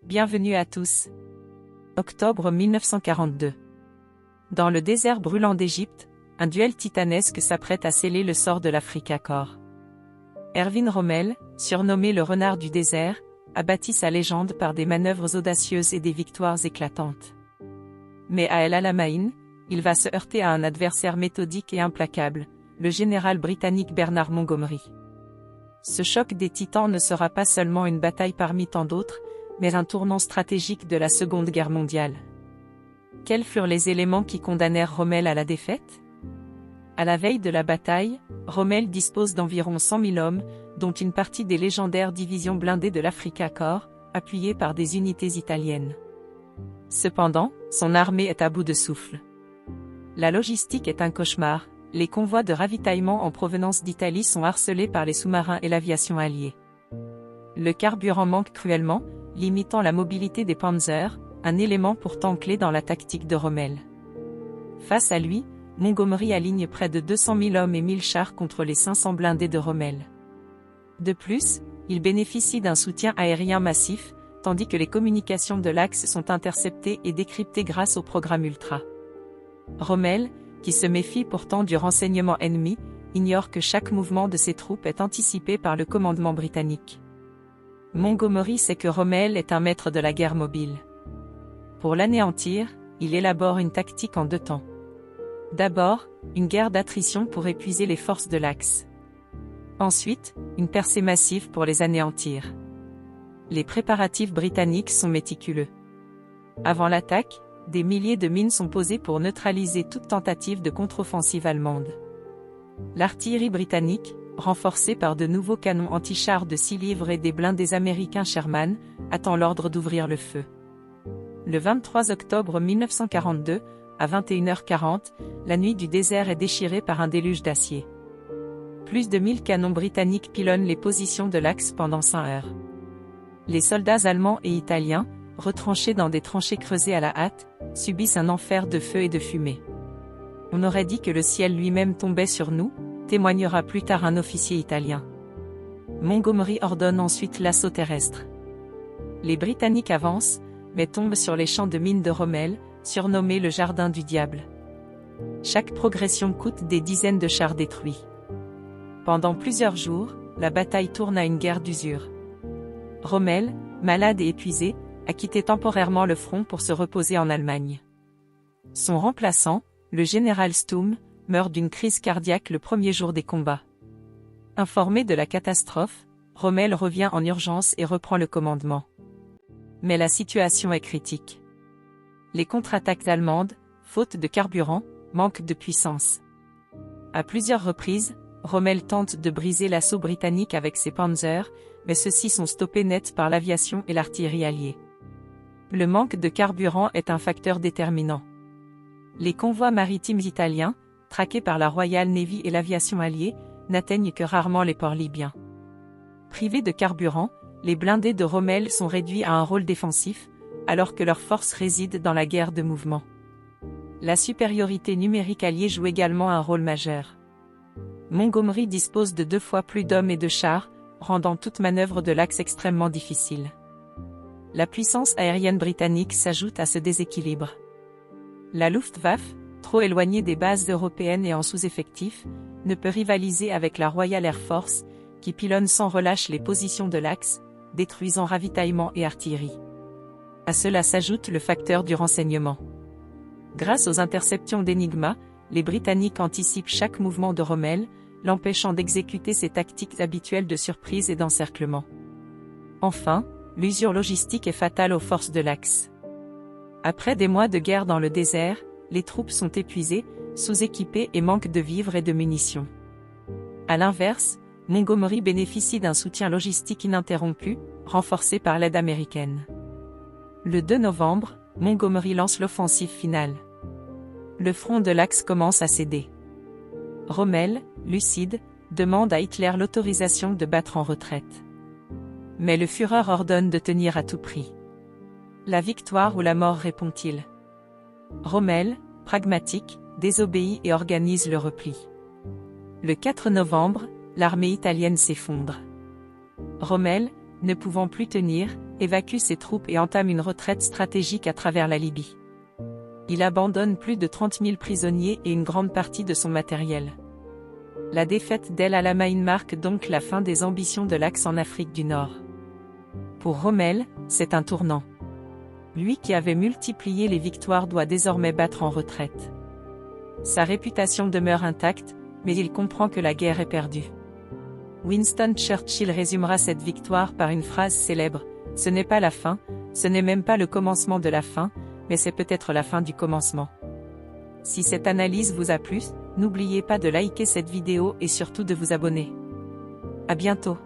Bienvenue à tous. Octobre 1942. Dans le désert brûlant d'Égypte, un duel titanesque s'apprête à sceller le sort de l'Africa Korps. Erwin Rommel, surnommé le renard du désert, a bâti sa légende par des manœuvres audacieuses et des victoires éclatantes. Mais à El Alamein, il va se heurter à un adversaire méthodique et implacable, le général britannique Bernard Montgomery. Ce choc des titans ne sera pas seulement une bataille parmi tant d'autres, mais un tournant stratégique de la Seconde Guerre mondiale. Quels furent les éléments qui condamnèrent Rommel à la défaite? À la veille de la bataille, Rommel dispose d'environ 100 000 hommes, dont une partie des légendaires divisions blindées de l'Africa Korps, appuyées par des unités italiennes. Cependant, son armée est à bout de souffle. La logistique est un cauchemar, les convois de ravitaillement en provenance d'Italie sont harcelés par les sous-marins et l'aviation alliée. Le carburant manque cruellement, limitant la mobilité des panzers, un élément pourtant clé dans la tactique de Rommel. Face à lui, Montgomery aligne près de 200 000 hommes et 1000 chars contre les 500 blindés de Rommel. De plus, il bénéficie d'un soutien aérien massif, tandis que les communications de l'Axe sont interceptées et décryptées grâce au programme Ultra. Rommel, qui se méfie pourtant du renseignement ennemi, ignore que chaque mouvement de ses troupes est anticipé par le commandement britannique. Montgomery sait que Rommel est un maître de la guerre mobile. Pour l'anéantir, il élabore une tactique en deux temps. D'abord, une guerre d'attrition pour épuiser les forces de l'Axe. Ensuite, une percée massive pour les anéantir. Les préparatifs britanniques sont méticuleux. Avant l'attaque, des milliers de mines sont posées pour neutraliser toute tentative de contre-offensive allemande. L'artillerie britannique, renforcée par de nouveaux canons anti-chars de 6 livres et des blindés américains Sherman, attend l'ordre d'ouvrir le feu. Le 23 octobre 1942, à 21h40, la nuit du désert est déchirée par un déluge d'acier. Plus de 1000 canons britanniques pilonnent les positions de l'Axe pendant 5 heures. Les soldats allemands et italiens, retranchés dans des tranchées creusées à la hâte, subissent un enfer de feu et de fumée. On aurait dit que le ciel lui-même tombait sur nous, témoignera plus tard un officier italien. Montgomery ordonne ensuite l'assaut terrestre. Les Britanniques avancent, mais tombent sur les champs de mines de Rommel, surnommé le Jardin du Diable. Chaque progression coûte des dizaines de chars détruits. Pendant plusieurs jours, la bataille tourne à une guerre d'usure. Rommel, malade et épuisé, a quitté temporairement le front pour se reposer en Allemagne. Son remplaçant, le général Stumm, meurt d'une crise cardiaque le premier jour des combats. Informé de la catastrophe, Rommel revient en urgence et reprend le commandement. Mais la situation est critique. Les contre-attaques allemandes, faute de carburant, manquent de puissance. À plusieurs reprises, Rommel tente de briser l'assaut britannique avec ses panzers, mais ceux-ci sont stoppés net par l'aviation et l'artillerie alliée. Le manque de carburant est un facteur déterminant. Les convois maritimes italiens, traqués par la Royal Navy et l'aviation alliée, n'atteignent que rarement les ports libyens. Privés de carburant, les blindés de Rommel sont réduits à un rôle défensif, alors que leur force réside dans la guerre de mouvement. La supériorité numérique alliée joue également un rôle majeur. Montgomery dispose de 2 fois plus d'hommes et de chars, rendant toute manœuvre de l'Axe extrêmement difficile. La puissance aérienne britannique s'ajoute à ce déséquilibre. La Luftwaffe, trop éloignée des bases européennes et en sous-effectif, ne peut rivaliser avec la Royal Air Force, qui pilonne sans relâche les positions de l'Axe, détruisant ravitaillement et artillerie. À cela s'ajoute le facteur du renseignement. Grâce aux interceptions d'Enigma, les Britanniques anticipent chaque mouvement de Rommel, l'empêchant d'exécuter ses tactiques habituelles de surprise et d'encerclement. Enfin, l'usure logistique est fatale aux forces de l'Axe. Après des mois de guerre dans le désert, les troupes sont épuisées, sous-équipées et manquent de vivres et de munitions. À l'inverse, Montgomery bénéficie d'un soutien logistique ininterrompu, renforcé par l'aide américaine. Le 2 novembre, Montgomery lance l'offensive finale. Le front de l'Axe commence à céder. Rommel, lucide, demande à Hitler l'autorisation de battre en retraite. Mais le Führer ordonne de tenir à tout prix. La victoire ou la mort, répond-il. Rommel, pragmatique, désobéit et organise le repli. Le 4 novembre, l'armée italienne s'effondre. Rommel, ne pouvant plus tenir, évacue ses troupes et entame une retraite stratégique à travers la Libye. Il abandonne plus de 30 000 prisonniers et une grande partie de son matériel. La défaite d'El Alamein marque donc la fin des ambitions de l'Axe en Afrique du Nord. Pour Rommel, c'est un tournant. Lui qui avait multiplié les victoires doit désormais battre en retraite. Sa réputation demeure intacte, mais il comprend que la guerre est perdue. Winston Churchill résumera cette victoire par une phrase célèbre: « Ce n'est pas la fin, ce n'est même pas le commencement de la fin, mais c'est peut-être la fin du commencement. » Si cette analyse vous a plu, n'oubliez pas de liker cette vidéo et surtout de vous abonner. À bientôt.